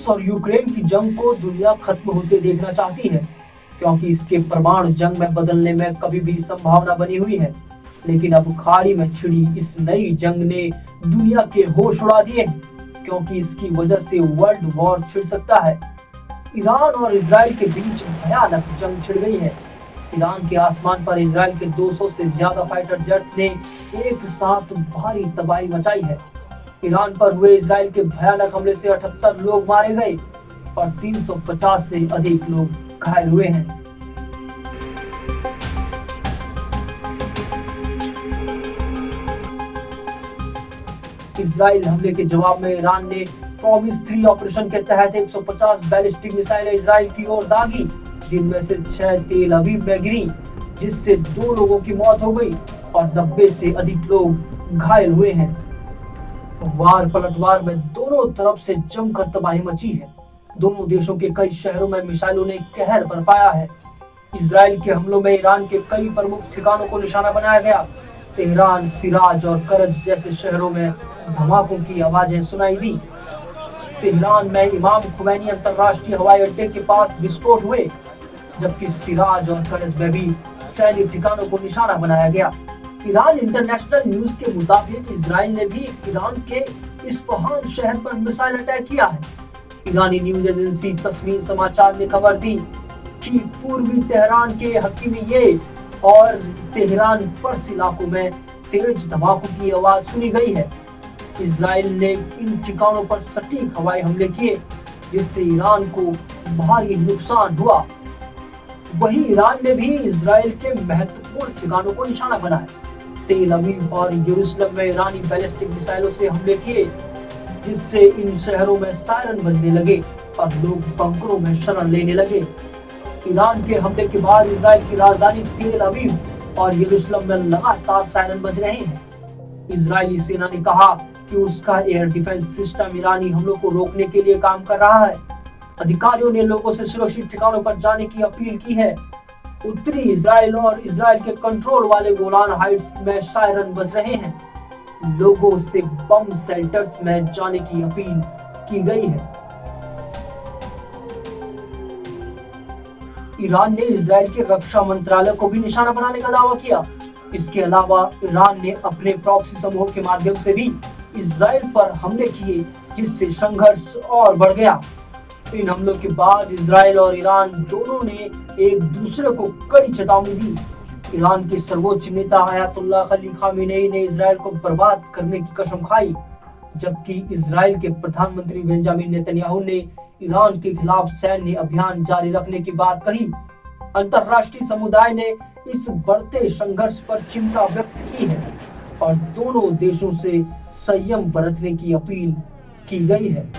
रूस और यूक्रेन की जंग को दुनिया खत्म होते देखना चाहती है, क्योंकि इसके परमाणु जंग में बदलने में कभी भी संभावना बनी हुई है। लेकिन अब खाड़ी में छिड़ी इस नई जंग ने दुनिया के होश उड़ा दिए, क्योंकि इसकी वजह से वर्ल्ड वॉर छिड़ सकता है। ईरान और इजराइल के बीच भयानक जंग छिड़ गई है। ईरान के आसमान पर इजराइल के 200 से ज्यादा फाइटर जेट्स ने एक साथ भारी तबाही मचाई है। ईरान पर हुए इजराइल के भयानक हमले से 78 लोग मारे गए और 350 से अधिक लोग घायल हुए हैं। इजराइल हमले के जवाब में ईरान ने प्रॉमिस 3 ऑपरेशन के तहत 150 बैलिस्टिक मिसाइलें इजराइल की ओर दागी, जिनमें से 6 तेल अवीव में गिरी, जिससे 2 लोगों की मौत हो गई और 90 से अधिक लोग घायल हुए हैं। वार पलटवार में दोनों तरफ से जमकर तबाही मची है। दोनों देशों के कई शहरों में मिसाइलों ने कहर बरपाया है। इजराइल के हमलों में ईरान के कई प्रमुख ठिकानों को निशाना बनाया गया। तेहरान, सिराज और करज जैसे शहरों में धमाकों की आवाजें सुनाई दी। तेहरान में इमाम खुमैनी अंतरराष्ट्रीय हवाई अड्डे के पास विस्फोट हुए, जबकि सिराज और करज में भी सैन्य ठिकानों को निशाना बनाया गया। ईरान इंटरनेशनल न्यूज के मुताबिक इजराइल ने भी ईरान के इस्फहान शहर पर मिसाइल अटैक किया है। ईरानी न्यूज एजेंसी तस्मीर समाचार ने खबर दी कि पूर्वी तेहरान के हकीमिये और तेहरान पर्स इलाकों में तेज धमाकों की आवाज सुनी गई है। इजराइल ने इन ठिकानों पर सटीक हवाई हमले किए, जिससे ईरान को भारी नुकसान हुआ। वहीं ईरान ने भी इजराइल के महत्वपूर्ण ठिकानों को निशाना बनाया। तेल अवीव और यरूशलेम में ईरानी बैलिस्टिक मिसाइलों से हमले किए, जिससे इन शहरों में सायरन बजने लगे और लोग बंकरों में शरण लेने लगे। ईरान के हमले के बाद इजराइल की राजधानी तेल अवीव और यरूशलेम में लगातार सायरन बज रहे हैं। इजरायली सेना ने कहा कि उसका एयर डिफेंस सिस्टम ईरानी हमलों को रोकने के लिए काम कर रहा है। अधिकारियों ने लोगों से सुरक्षित ठिकानों पर जाने की अपील की है। उत्तरी इजराइल और इजराइल के कंट्रोल वाले गोलान हाइट्स में सायरन बज रहे हैं। लोगों से बम शेल्टर्स में जाने की अपील की गई है। ईरान ने इजराइल के रक्षा मंत्रालय को भी निशाना बनाने का दावा किया। इसके अलावा ईरान ने अपने प्रॉक्सी समूह के माध्यम से भी इजराइल पर हमले किए, जिससे संघर्ष और बढ़ गया। इन हमलों के बाद इजराइल और ईरान दोनों ने एक दूसरे को कड़ी चेतावनी दी। ईरान के सर्वोच्च नेता आयतुल्लाह अली खामेनेई ने इजराइल को बर्बाद करने की कसम खाई, जबकि इजराइल के प्रधानमंत्री बेंजामिन नेतन्याहू ने ईरान के खिलाफ सैन्य अभियान जारी रखने की बात कही। अंतर्राष्ट्रीय समुदाय ने इस बढ़ते संघर्ष पर चिंता व्यक्त की है और दोनों देशों से संयम बरतने की अपील की गई है।